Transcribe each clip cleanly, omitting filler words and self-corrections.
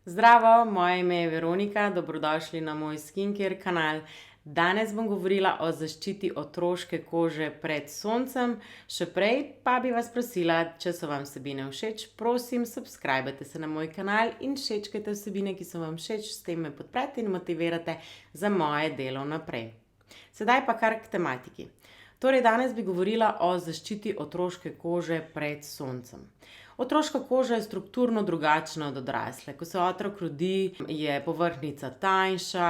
Zdravo, moje ime je Veronika, dobrodošli na moj skincare kanal. Danes bom govorila o zaščiti otroške kože pred soncem. Še prej pa bi vas prosila, če so vam vsebine všeč, prosim, subskrbajte se na moj kanal in všečkajte vsebine, ki so vam všeč, s tem me podprete in motivirate za moje delo naprej. Sedaj pa kar k tematiki. Torej, danes bi govorila o zaščiti otroške kože pred soncem. Otroška koža je strukturno drugačna od odrasle. Ko se otrok rodi, je povrhnjica tanjša,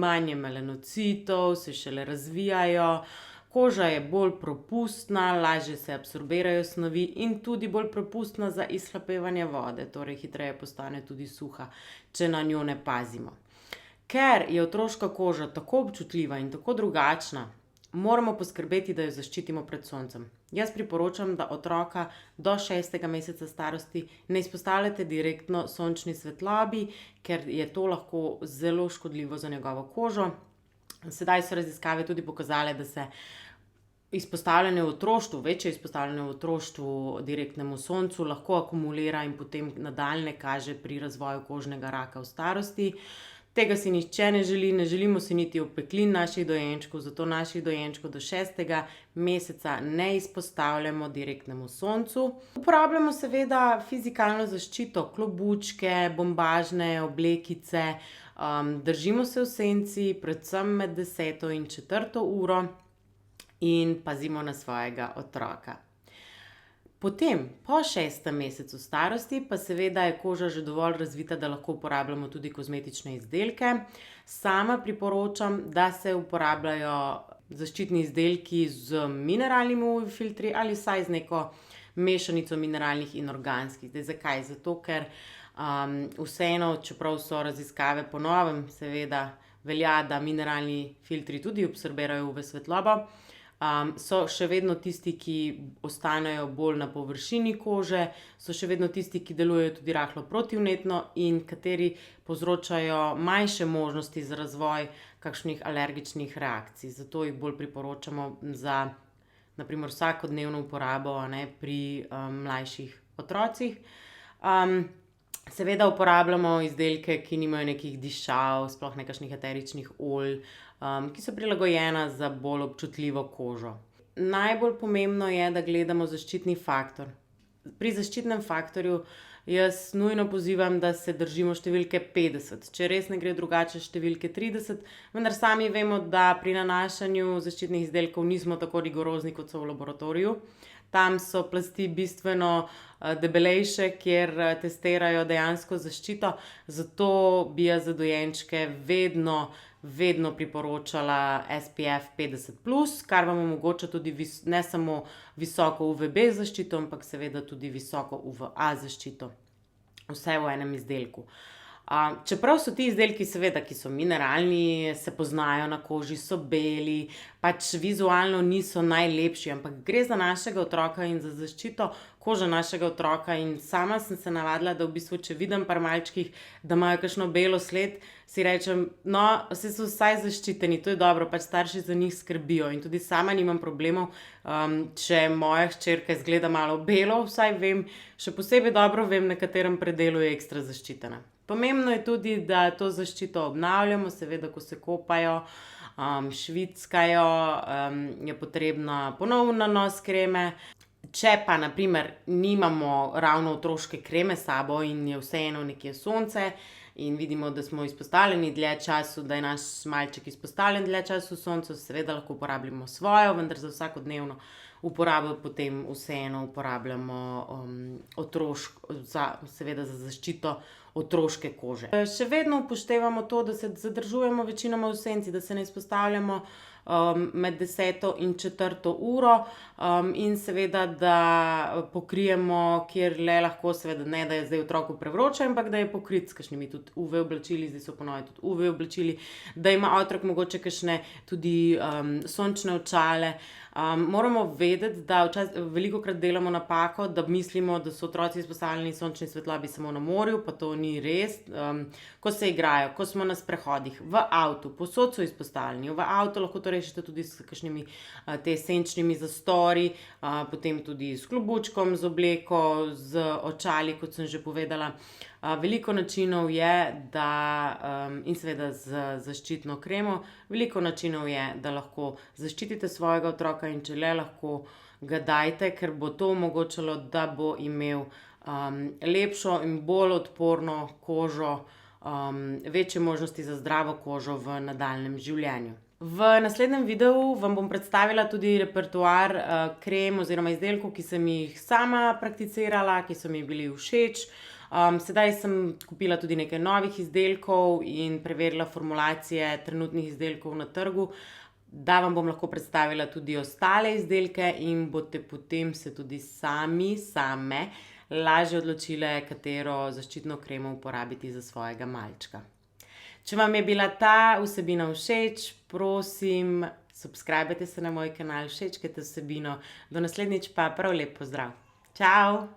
manj je melanocitov, se šele razvijajo, koža je bolj propustna, lažje se absorbirajo snovi in tudi bolj propustna za izhlapevanje vode, torej hitreje postane tudi suha, če na njo ne pazimo. Ker je otroška koža tako občutljiva in tako drugačna, moramo poskrbeti, da jo zaščitimo pred soncem. Jaz priporočam, da otroka do 6. meseca starosti ne izpostavljate direktno sončni svetlobi, ker je to lahko zelo škodljivo za njegovo kožo. Sedaj so raziskave tudi pokazale, da se izpostavljanje v otroštvu, večje izpostavljanje v otroštvu direktnemu soncu lahko akumulira in potem nadaljnje kaže pri razvoju kožnega raka v starosti. Tega si nihče ne želi, ne želimo si niti opeklin naših dojenčkov, zato naših dojenčkov do 6. meseca ne izpostavljamo direktnemu soncu. Uporabljamo seveda fizikalno zaščito, klobučke, bombažne oblekice, držimo se v senci, predvsem med 10. in 4. uro in pazimo na svojega otroka. Potem, po 6. mesecu starosti, pa seveda je koža že dovolj razvita, da lahko uporabljamo tudi kozmetične izdelke. Sama priporočam, da se uporabljajo zaščitni izdelki z mineralnimi UV filtri ali vsaj z neko mešanico mineralnih in organskih. Zdaj, zakaj? Zato, ker vseeno, čeprav so raziskave po novem, seveda velja, da mineralni filtri tudi absorbirajo UV svetlobo, so še vedno tisti, ki ostanejo bolj na površini kože, so še vedno tisti, ki delujejo tudi rahlo protivnetno in kateri povzročajo manjše možnosti za razvoj kakšnih alergičnih reakcij. Zato jih bolj priporočamo za na primer vsakodnevno uporabo, pri mlajših otrocih. Seveda uporabljamo izdelke, ki nimajo nekih dišav, sploh ne kakšnih eteričnih olj, ki so prilagojena za bolj občutljivo kožo. Najbolj pomembno je, da gledamo zaščitni faktor. Pri zaščitnem faktorju jaz nujno pozivam, da se držimo številke 50, če res ne gre drugače številke 30, vendar sami vemo, da pri nanašanju zaščitnih izdelkov nismo tako rigorozni, kot so v laboratoriju. Tam so plasti bistveno debelejše, kjer testirajo dejansko zaščito, zato bi jaz za dojenčke vedno priporočala SPF 50+, kar vam omogoča tudi ne samo visoko UVB zaščito, ampak seveda tudi visoko UVA zaščito. Vse v enem izdelku. Čeprav so ti izdelki seveda, ki so mineralni, se poznajo na koži, so beli, pač vizualno niso najlepši, ampak gre za našega otroka in za zaščito kože našega otroka in sama sem se navadila, da v bistvu, če vidim pri malčkih, da imajo kakšno belo sled, si rečem, no, saj so vsaj zaščiteni, to je dobro, pač starši za njih skrbijo in tudi sama nimam problemov, če moja hčerka izgleda malo belo, vsaj vem, še posebej dobro vem, na katerem predelu je ekstra zaščitena. Pomembno je tudi, da to zaščito obnavljamo, seveda, ko se kopajo, švickajo, je potrebna ponovno nanos kreme. Če pa na primer nimamo ravno otroške kreme s sabo in je vseeno nekje sonce in vidimo, da smo izpostavljeni dlje času, da je naš malček izpostavljen dlje času soncu, seveda lahko uporabljamo svojo, vendar za vsakodnevno uporabo potem vseeno uporabljamo seveda za zaščito otroške kože. Še vedno upoštevamo to, da se zadržujemo večinoma v senci, da se ne izpostavljamo med 10. in 4. uro in seveda, da pokrijemo, kjer le lahko, seveda ne, da je zdaj otroku prevroče, ampak da je pokrit s kakšnimi tudi UV oblačili, zdaj so po novem tudi UV oblačili, da ima otrok mogoče kakšne tudi sončne očale. Moramo vedeti, da velikokrat delamo napako, da mislimo, da so otroci izpostavljeni sončni svetlobi samo na morju, pa to ni res. Ko se igrajo, ko smo na sprehodih, v avtu, povsod so izpostavljeni. V avtu lahko to to rešite tudi s kakšnimi te senčnimi zastori, potem tudi s klobučkom, z obleko, z očali, kot sem že povedala. Veliko načinov je, in seveda z zaščitno kremo, veliko načinov je, da lahko zaščitite svojega otroka, in če le lahko, ga dajte, ker bo to omogočalo, da bo imel lepšo in bolj odporno kožo, večje možnosti za zdravo kožo v nadaljnjem življenju. V naslednjem videu vam bom predstavila tudi repertoar krem oziroma izdelkov, ki sem jih sama prakticirala, ki so mi bili všeč. Sedaj sem kupila tudi nekaj novih izdelkov in preverila formulacije trenutnih izdelkov na trgu, da vam bom lahko predstavila tudi ostale izdelke in boste potem se tudi same lažje odločile, katero zaščitno kremo uporabiti za svojega malčka. Če vam je bila ta vsebina všeč, prosim, subskrbajte se na moj kanal, všečkajte vsebino. Do naslednjič pa prav lep pozdrav. Čau!